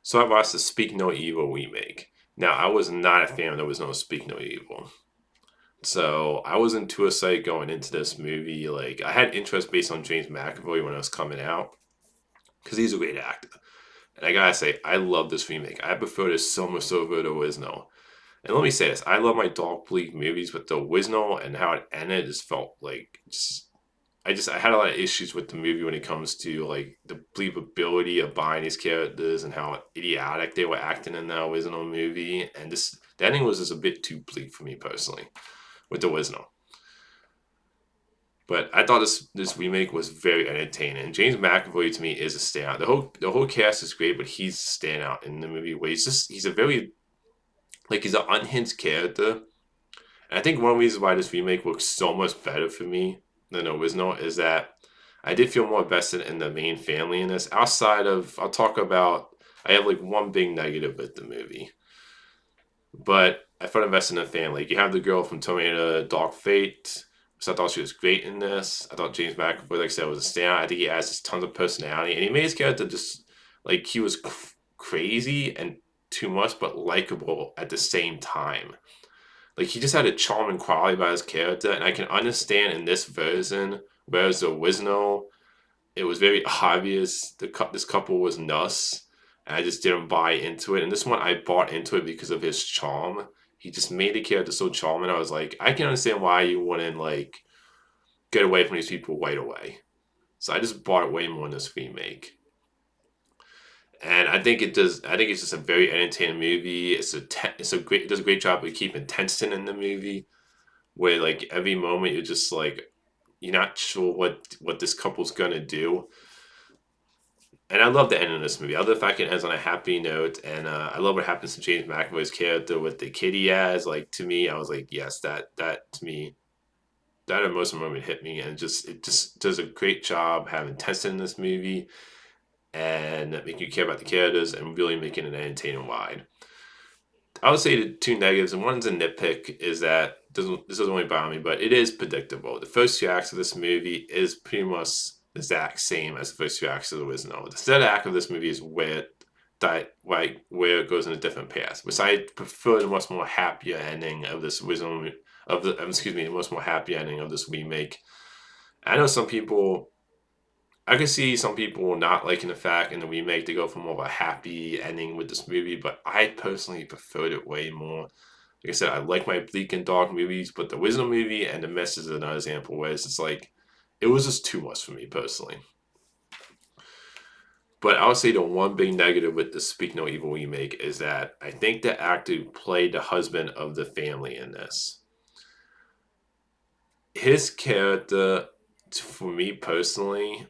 So I watched the Speak No Evil remake. Now I was not a fan of There Was No Speak No Evil. So I wasn't too excited going into this movie. Like I had interest based on James McAvoy when it was coming out because he's a great actor. And I gotta say, I love this remake. I prefer this so much over the original. And let me say this: I love my Dark Bleak movies, but the original and how it ended just felt like I had a lot of issues with the movie when it comes to like the believability of buying these characters and how idiotic they were acting in the original movie. And this the ending was just a bit too bleak for me personally with the original. But I thought this remake was very entertaining. James McAvoy to me is a standout. The whole cast is great, but he's a standout in the movie. Where he's a very he's an unhinged character. And I think one reason why this remake works so much better for me than the original is that I did feel more invested in the main family in this. Outside of, I'll talk about, I have like one big negative with the movie, but I felt invested in the family. Like you have the girl from Terminator Dark Fate, so I thought she was great in this. I thought James McAvoy, like I said, was a standout. I think he has just tons of personality, and he made his character just like he was crazy and too much, but likable at the same time. Like he just had a charming quality about his character, and I can understand in this version, whereas the original, it was very obvious this couple was nuts, and I just didn't buy into it. And this one, I bought into it because of his charm. He just made the character so charming. I was like, I can understand why you wouldn't like get away from these people right away. So I just bought it way more in this remake. And I think it does. I think it's just a very entertaining movie. It's a great. It does a great job of keeping tension in the movie where like every moment you're just like you're not sure what this couple's gonna do. And I love the end of this movie. I love the fact it ends on a happy note, and I love what happens to James McAvoy's character with the kid he has. Like to me, I was like, yes, that to me, that emotional moment hit me, and it just does a great job having tension in this movie and making you care about the characters and really making it entertaining wide. I would say the two negatives, and one's a nitpick, is that this doesn't really bother me, but it is predictable. The first two acts of this movie is pretty much the exact same as the first two acts of the original. The third act of this movie is where it goes in a different path. Which I prefer the much more happier ending of this original of the excuse me, the much more happy ending of this remake. I know some people I can see some people not liking the fact in the remake they go for more of a happy ending with this movie, but I personally preferred it way more. Like I said, I like my bleak and dark movies, but the original movie and The Mist is another example where it's just like it was just too much for me personally. But I would say the one big negative with the Speak No Evil remake is that I think the actor who played the husband of the family in this, his character, for me personally,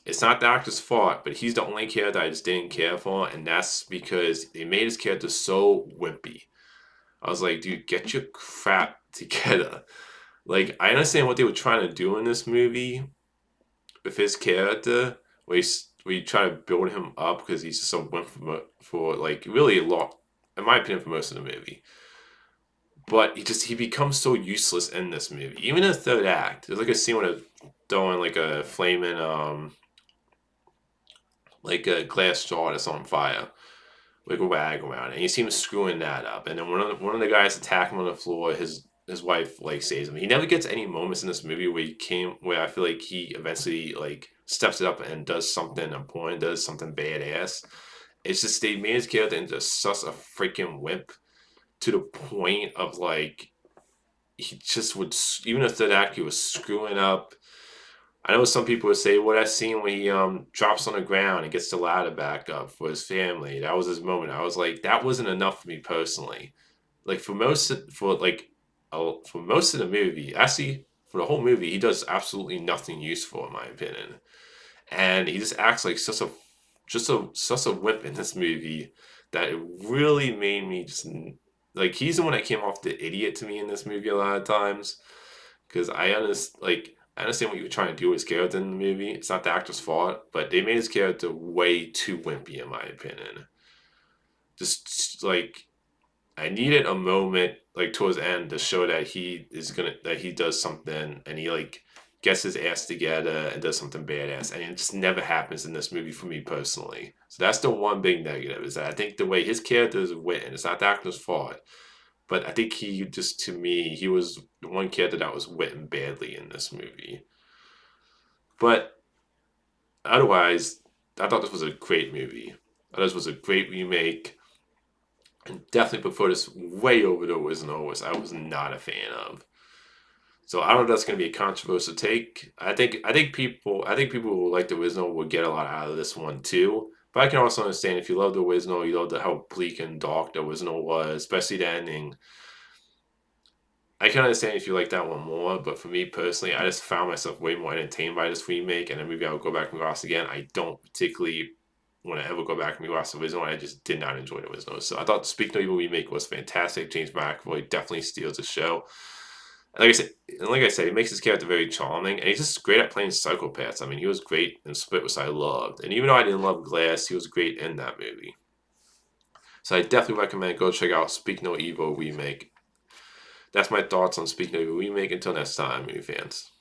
it's not the actor's fault, but he's the only character I just didn't care for, and that's because they made his character so wimpy. I was like, dude, get your crap together. Like, I understand what they were trying to do in this movie with his character, where you try to build him up because he's just so wimp for like really a lot, in my opinion, for most of the movie. But he becomes so useless in this movie. Even in the third act, there's like a scene with throwing like a flaming like a glass straw that's on fire, like a rag around it. And you see him screwing that up. And then one of the guys attack him on the floor. His wife like saves him. He never gets any moments in this movie where I feel like he eventually like steps it up and does something important, does something badass. It's just they made his character into such a freaking wimp to the point of like he just would even if the act he was screwing up. I know some people would say, "Well, that scene when he drops on the ground and gets the ladder back up for his family, that was his moment." I was like, that wasn't enough for me personally. Like for most of the movie, actually for the whole movie, he does absolutely nothing useful in my opinion, and he just acts like such a wimp in this movie that it really made me just like he's the one that came off the idiot to me in this movie a lot of times because I understand what you were trying to do with his character in the movie. It's not the actor's fault, but they made his character way too wimpy, in my opinion. Just like I needed a moment, like towards the end, to show that he does something, and he like gets his ass together and does something badass, and it just never happens in this movie for me personally. So that's the one big negative, is that I think the way his character is written, it's not the actor's fault, but I think he just, to me, he was the one character that was written badly in this movie. But otherwise, I thought this was a great movie. I thought this was a great remake, and definitely prefer this way over the original, which I was not a fan of. So I don't know if that's going to be a controversial take. I think people who like the original will get a lot out of this one too. But I can also understand if you love the original, you love how bleak and dark the original was, especially the ending. I can understand if you like that one more, but for me personally, I just found myself way more entertained by this remake, and then maybe I'll go back and watch again. I don't particularly want to ever go back and watch the original. I just did not enjoy the original. So I thought the Speak No Evil remake was fantastic. James McAvoy definitely steals the show. And like I said, he makes his character very charming, and he's just great at playing psychopaths. I mean, he was great in Split, which I loved, and even though I didn't love Glass, he was great in that movie. So I definitely recommend go check out Speak No Evil remake. That's my thoughts on Speak No Evil remake. Until next time, movie fans.